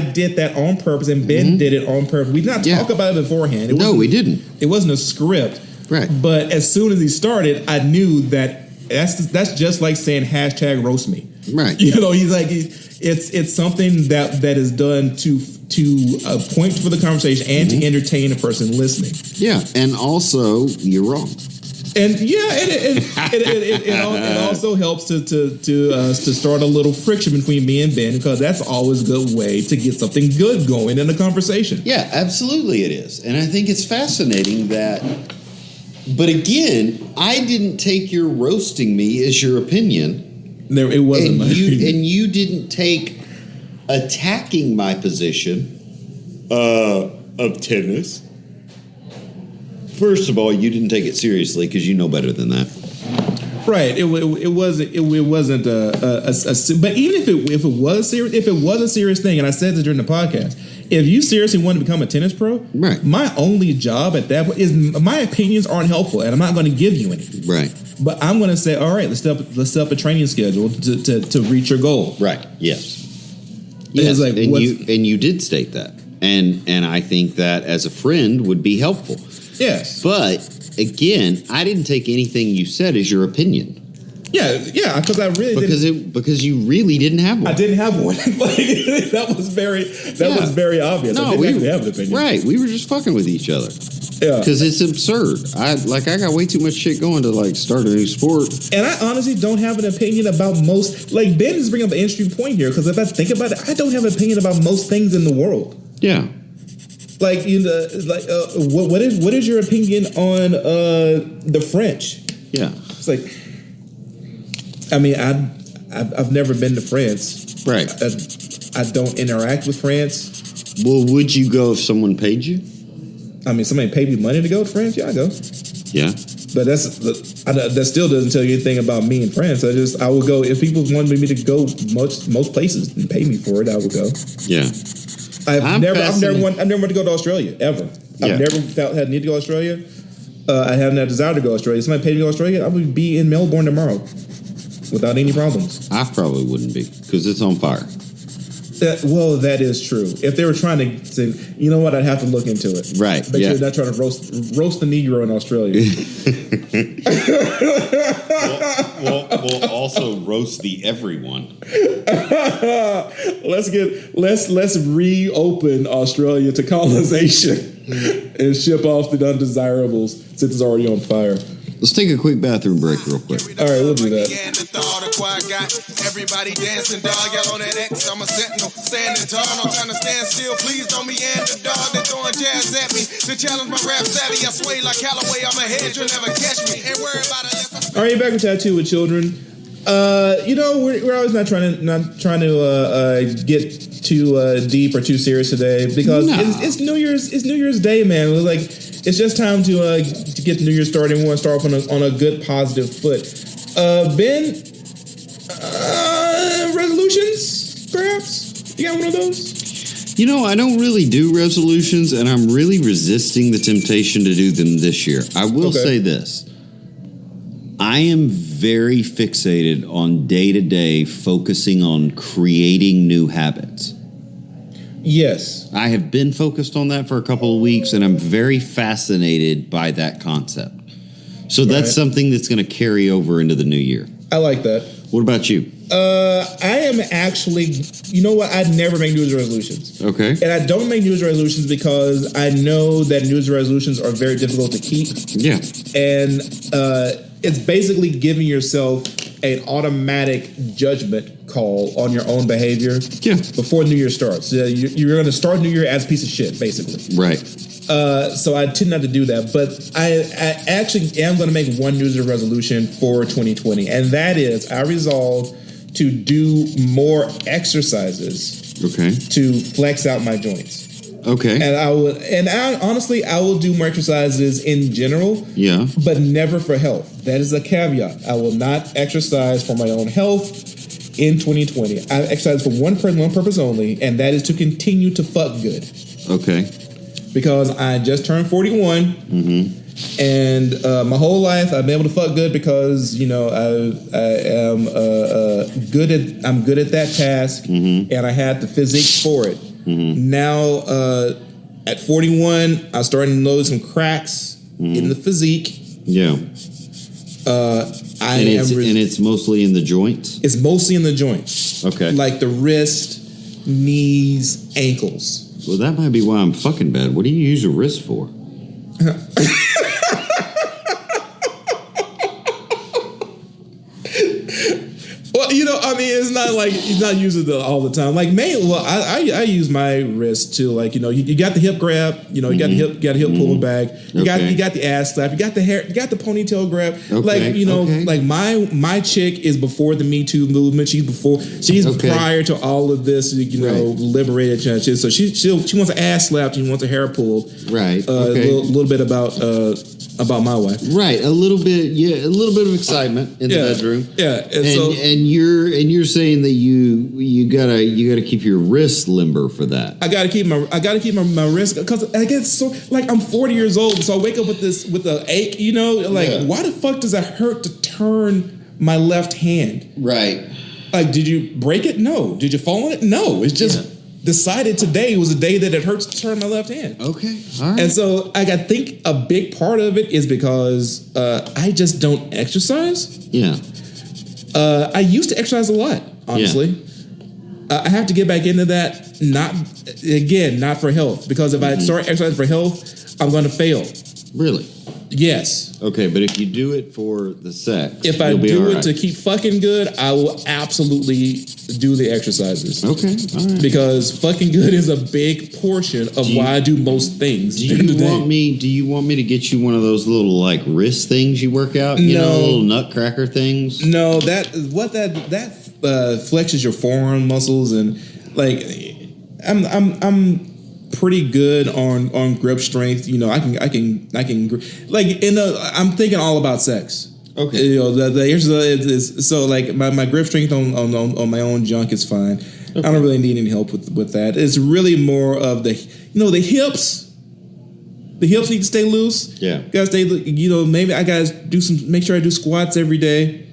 did that on purpose, and Ben did it on purpose. We did not talk about it beforehand. We didn't. It wasn't a script. Right. But as soon as he started, I knew that that's just like saying hashtag roast me. Right. You know, he's like it's something that is done to point for the conversation and to entertain the person listening. Yeah, and also you're wrong. And it also helps to start a little friction between me and Ben, because that's always a good way to get something good going in a conversation. Yeah, absolutely it is. And I think it's fascinating that, but again, I didn't take your roasting me as your opinion. It wasn't my opinion. And you didn't take attacking my position of tennis. First of all, you didn't take it seriously because you know better than that. Right. It wasn't but even if it was a serious thing, and I said this during the podcast, if you seriously want to become a tennis pro, right, my only job at that point is my opinions aren't helpful, and I'm not going to give you any. Right. But I'm going to say, all right, let's set up a training schedule to reach your goal. Right. Yes. Yes. Like, and you did state that, and I think that as a friend would be helpful. Yes. But again, I didn't take anything you said as your opinion. Yeah, because I really didn't. Because you really didn't have one. I didn't have one. That was very obvious. No, I didn't actually have an opinion. Right. We were just fucking with each other. Yeah. Because it's absurd. I got way too much shit going to start a new sport. And I honestly don't have an opinion about most. Like, Ben is bringing up an interesting point here, because if I think about it, I don't have an opinion about most things in the world. Yeah. Like, what is your opinion on the French? Yeah. It's like, I mean, I've never been to France. Right. I don't interact with France. Well, would you go if someone paid you? I mean, somebody paid me money to go to France. Yeah, I go. Yeah. But that still doesn't tell you anything about me in France. I would go if people wanted me to go most places and pay me for it. I would go. Yeah. I've never wanted to go to Australia ever. Yeah. I've never had need to go to Australia. I haven't had a desire to go to Australia. If somebody paid me to go to Australia, I would be in Melbourne tomorrow without any problems. I probably wouldn't be, because it's on fire. Well, that is true. If they were trying to say, you know what, I'd have to look into it. Right. Make sure they're not trying to roast the Negro in Australia. We'll also roast the everyone. Let's reopen Australia to colonization and ship off the undesirables since it's already on fire. Let's take a quick bathroom break real quick. All right, we'll do that. Everybody dancing, dog. Y'all on that X. I'm a sentinel, standing tall. I'm trying to stand still. Please don't meander, dog. They're throwing jazz at me to challenge my rap savvy. I sway like Callaway. I'm ahead. You'll never catch me. Ain't worry about it. All right, you're back with Tattoo with Children. We're always not trying to get too deep or too serious today because it's New Year's Day, man. It was like it's just time to get the New Year started. We want to start off on a good positive foot. Ben, resolutions, perhaps? You got one of those? You know, I don't really do resolutions, and I'm really resisting the temptation to do them this year. I will say this. I am very fixated on day-to-day focusing on creating new habits. Yes. I have been focused on that for a couple of weeks, and I'm very fascinated by that concept. So that's something that's going to carry over into the new year. I like that. What about you? I am actually, you know what? I never make New Year's resolutions. Okay. And I don't make New Year's resolutions because I know that New Year's resolutions are very difficult to keep. Yeah. And it's basically giving yourself an automatic judgment call on your own behavior before New Year starts. You're going to start New Year as a piece of shit, basically. Right. So I tend not to do that. But I actually am going to make one New Year's resolution for 2020. And that is I resolve to do more exercises to flex out my joints. Okay. And honestly, I will do more exercises in general. Yeah. But never for health. That is a caveat. I will not exercise for my own health in 2020. I exercise for one purpose only, and that is to continue to fuck good. Okay. Because I just turned 41. Mm-hmm. And my whole life I've been able to fuck good because I am good at that task, and I had the physique for it. Mm-hmm. Now at 41, I'm starting to notice some cracks in the physique. Yeah. And it's mostly in the joints? It's mostly in the joints. Okay. Like the wrist, knees, ankles. Well, that might be why I'm fucking bad. What do you use your wrist for? Well, it's not like he's not using it all the time. Like, I use my wrist too. Like, you got the hip grab. You got the hip pull back. You got the ass slap. You got the hair. You got the ponytail grab. Okay. Like my chick is before the Me Too movement. She's prior to all of this. Liberated shit. So she wants an ass slapped. She wants a hair pulled. Right. A little bit about my wife. Right. A little bit of excitement in the bedroom. Yeah. And you're saying that you gotta keep your wrist limber for that. I gotta keep my wrist because I get so like I'm 40 years old, so I wake up with an ache. Why the fuck does it hurt to turn my left hand? Right. Like, did you break it? No. Did you fall on it? No. It's just decided today was a day that it hurts to turn my left hand. Okay. All right. And so I think a big part of it is because I just don't exercise. Yeah. I used to exercise a lot, honestly. Yeah. I have to get back into that, not for health. Because if I start exercising for health, I'm going to fail. Really? Yes. Okay, but if you do it for the sex, if I do it to keep fucking good, I will absolutely do the exercises. Okay, all right. Because fucking good is a big portion of why I do most things. Do you want me to get you one of those little like wrist things you work out? Little nutcracker things? No, that flexes your forearm muscles and like I'm pretty good on grip strength. I can like I'm thinking all about sex. Okay. The exercise is so like my grip strength on my own junk is fine. Okay. I don't really need any help with that. It's really more of the hips. The hips need to stay loose. Yeah. Gotta stay. Maybe I gotta make sure I do squats every day.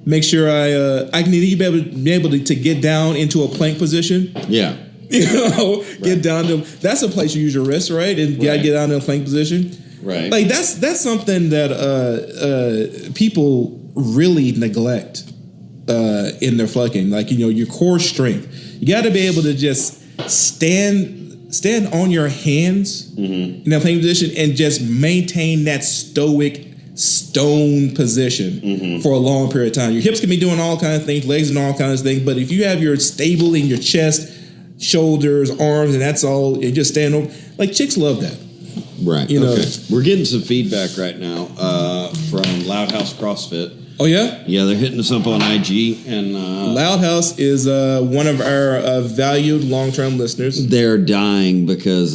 Make sure I need to be able to get down into a plank position. Yeah. Get down to, that's a place you use your wrist, right? And gotta get down to a plank position. Right. Like that's something that people really neglect in their fucking. Like, your core strength. You got to be able to just stand on your hands in that plank position and just maintain that stoic stone position for a long period of time. Your hips can be doing all kinds of things, legs and all kinds of things, but if you have your stable in your chest, shoulders, arms, and that's all, and just stand over, like chicks love that. Right. Okay. We're getting some feedback right now from Loud House CrossFit. Oh, yeah? Yeah, they're hitting us up on IG. And Loud House is one of our valued long-term listeners. They're dying because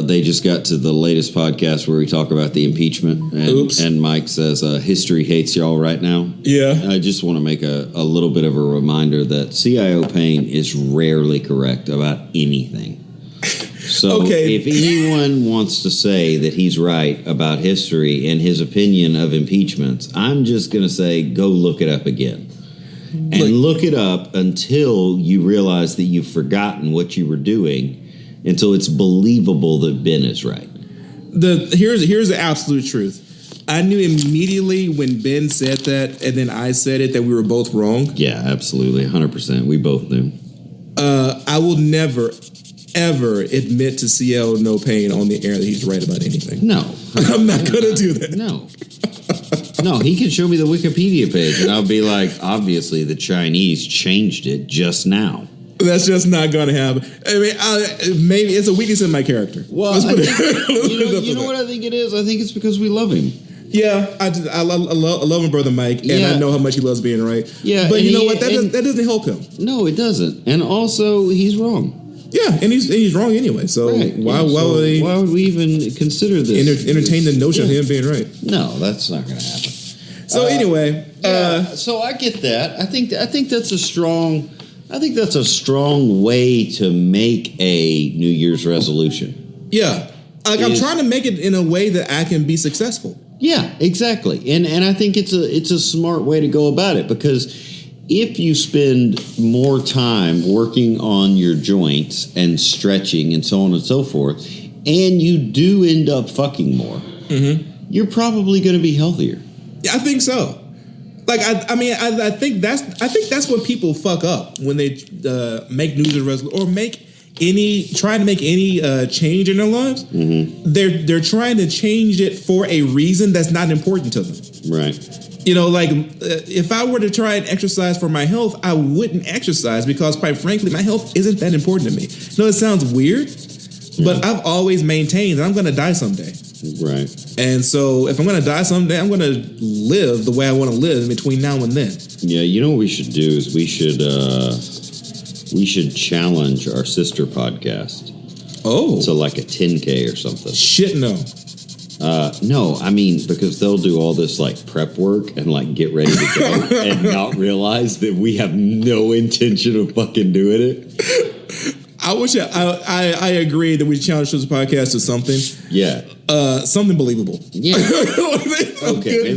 they just got to the latest podcast where we talk about the impeachment. And, Oops. And Mike says, history hates y'all right now. Yeah. I just want to make a little bit of a reminder that CIO Payne is rarely correct about anything. So if anyone wants to say that he's right about history and his opinion of impeachments, I'm just going to say, go look it up again. And look it up until you realize that you've forgotten what you were doing, until it's believable that Ben is right. Here's the absolute truth. I knew immediately when Ben said that and then I said it that we were both wrong. Yeah, absolutely. 100%. We both knew. I will never, ever admit to CL No Pain on the air that he's right about anything. No. I'm not going to do that. No. No, he can show me the Wikipedia page and I'll be like, obviously the Chinese changed it just now. That's just not going to happen. I mean, maybe it's a weakness in my character. Well, you know what I think it is? I think it's because we love him. Yeah, I love my brother Mike, and I know how much he loves being right. Yeah, but you know what? That doesn't help him. No, it doesn't. And also, he's wrong. Yeah, and he's wrong anyway. So why would we even consider this? Entertain the notion of him being right? No, that's not going to happen. So anyway, so I get that. I think that's a strong. I think that's a strong way to make a New Year's resolution. Yeah, I'm trying to make it in a way that I can be successful. Yeah, exactly. And I think it's a smart way to go about it, because if you spend more time working on your joints and stretching and so on and so forth, and you do end up fucking more, you're probably going to be healthier. Yeah, I think so. Like I think that's what people fuck up when they make New Year's resolution or trying to make any change in their lives. They're trying to change it for a reason that's not important to them. Right. Like if I were to try and exercise for my health, I wouldn't exercise because, quite frankly, my health isn't that important to me. No, it sounds weird, but I've always maintained that I'm going to die someday. Right. And so if I'm going to die someday, I'm going to live the way I want to live in between now and then. Yeah, you know what we should do is we should challenge our sister podcast. Oh. So like a 10K or something. Shit, no. No, I mean, because they'll do all this like prep work and like get ready to go and not realize that we have no intention of fucking doing it. I agree that we challenge this podcast to something. Yeah. Something believable. Yeah. Okay.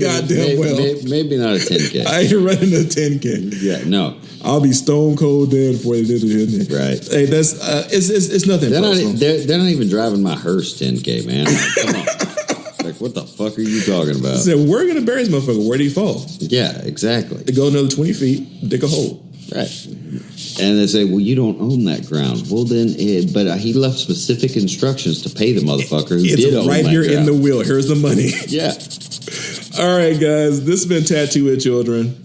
Maybe not a 10K. I ain't running a 10K. Yeah, no. I'll be stone cold dead before they did it. Right. Hey, that's it's nothing. They're not even driving my hearse 10K, man. Like, come on. Like, what the fuck are you talking about? So we're gonna bury this motherfucker. Where did he fall? Yeah, exactly. To go another 20 feet, dig a hole. Right. And they say, well, you don't own that ground. Well, then, but he left specific instructions to pay the motherfucker who did own that ground. It's right here in the will. Here's the money. Yeah. All right, guys. This has been Tattoo with Children.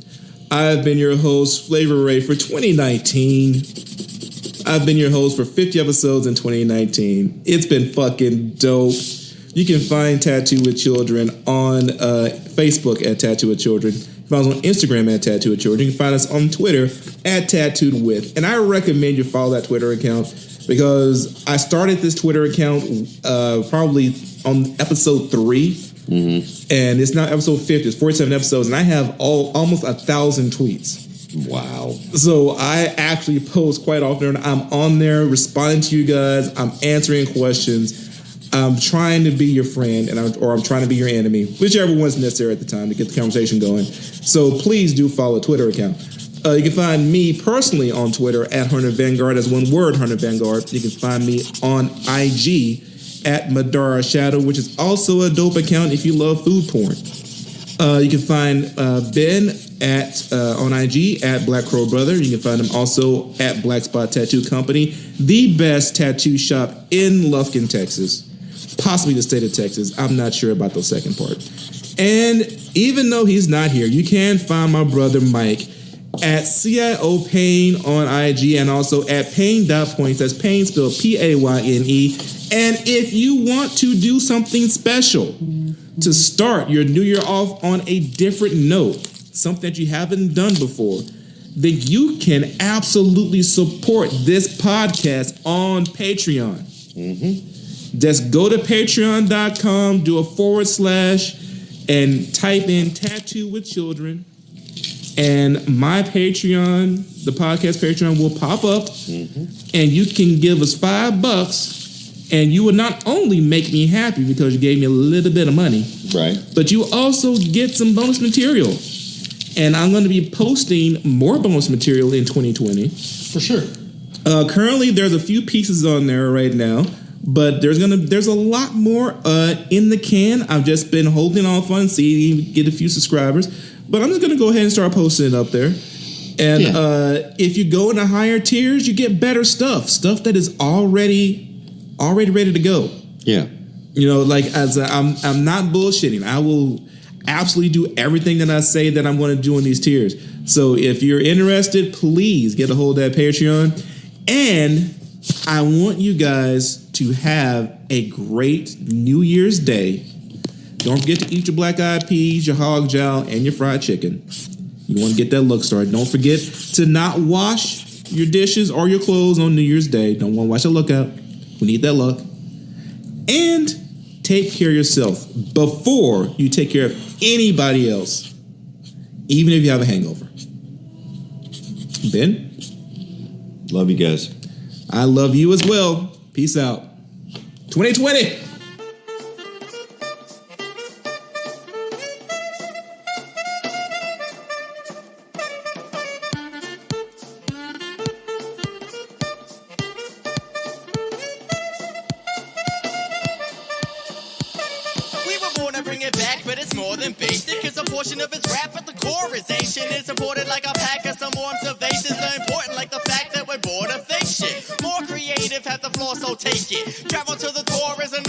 I've been your host, Flavor Ray, for 2019. I've been your host for 50 episodes in 2019. It's been fucking dope. You can find Tattoo with Children on Facebook at Tattoo with Children. Find us on Instagram at Tattoo with Children. You can find us on Twitter at Tattooed With. And I recommend you follow that Twitter account because I started this Twitter account probably on episode 3. Mm-hmm. And it's now episode 50. It's 47 episodes. And I have almost 1,000 tweets. Wow. So I actually post quite often. I'm on there responding to you guys. I'm answering questions. I'm trying to be your friend, or I'm trying to be your enemy, whichever one's necessary at the time to get the conversation going. So please do follow a Twitter account. You can find me personally on Twitter at Hunter Vanguard, as one word, Hunter Vanguard. You can find me on IG at Madara Shadow, which is also a dope account if you love food porn. You can find Ben on IG at Black Crow Brother. You can find him also at Black Spot Tattoo Company, the best tattoo shop in Lufkin, Texas, possibly the state of Texas. I'm not sure about the second part. And even though he's not here, you can find my brother Mike at CIO Payne on IG and also at Payne.points. That's Payne spelled Payne. And if you want to do something special to start your new year off on a different note, something that you haven't done before, then you can absolutely support this podcast on Patreon. Mm-hmm. Just go to patreon.com, do a / and type in Tattoo with Children. And my Patreon, the podcast Patreon, will pop up, and you can give us $5, and you will not only make me happy because you gave me a little bit of money, right? But you also get some bonus material. And I'm going to be posting more bonus material in 2020 for sure. Currently, there's a few pieces on there right now, but there's a lot more in the can. I've just been holding off on seeing get a few subscribers. But I'm just going to go ahead and start posting it up there. And if you go into higher tiers, you get better stuff that is already ready to go. Yeah. You know, like I'm not bullshitting. I will absolutely do everything that I say that I'm going to do in these tiers. So if you're interested, please get a hold of that Patreon. And I want you guys to have a great New Year's Day. Don't forget to eat your black-eyed peas, your hog jowl, and your fried chicken. You want to get that look started. Don't forget to not wash your dishes or your clothes on New Year's Day. Don't want to wash the lookout. We need that luck. And take care of yourself before you take care of anybody else, even if you have a hangover. Ben? Love you guys. I love you as well. Peace out. 2020. Of its rap at the core is ancient. It's supported like a pack of some more observations are important, like the fact that we're bored of fake shit. More creative, have the floor, so take it. Travel to the core is an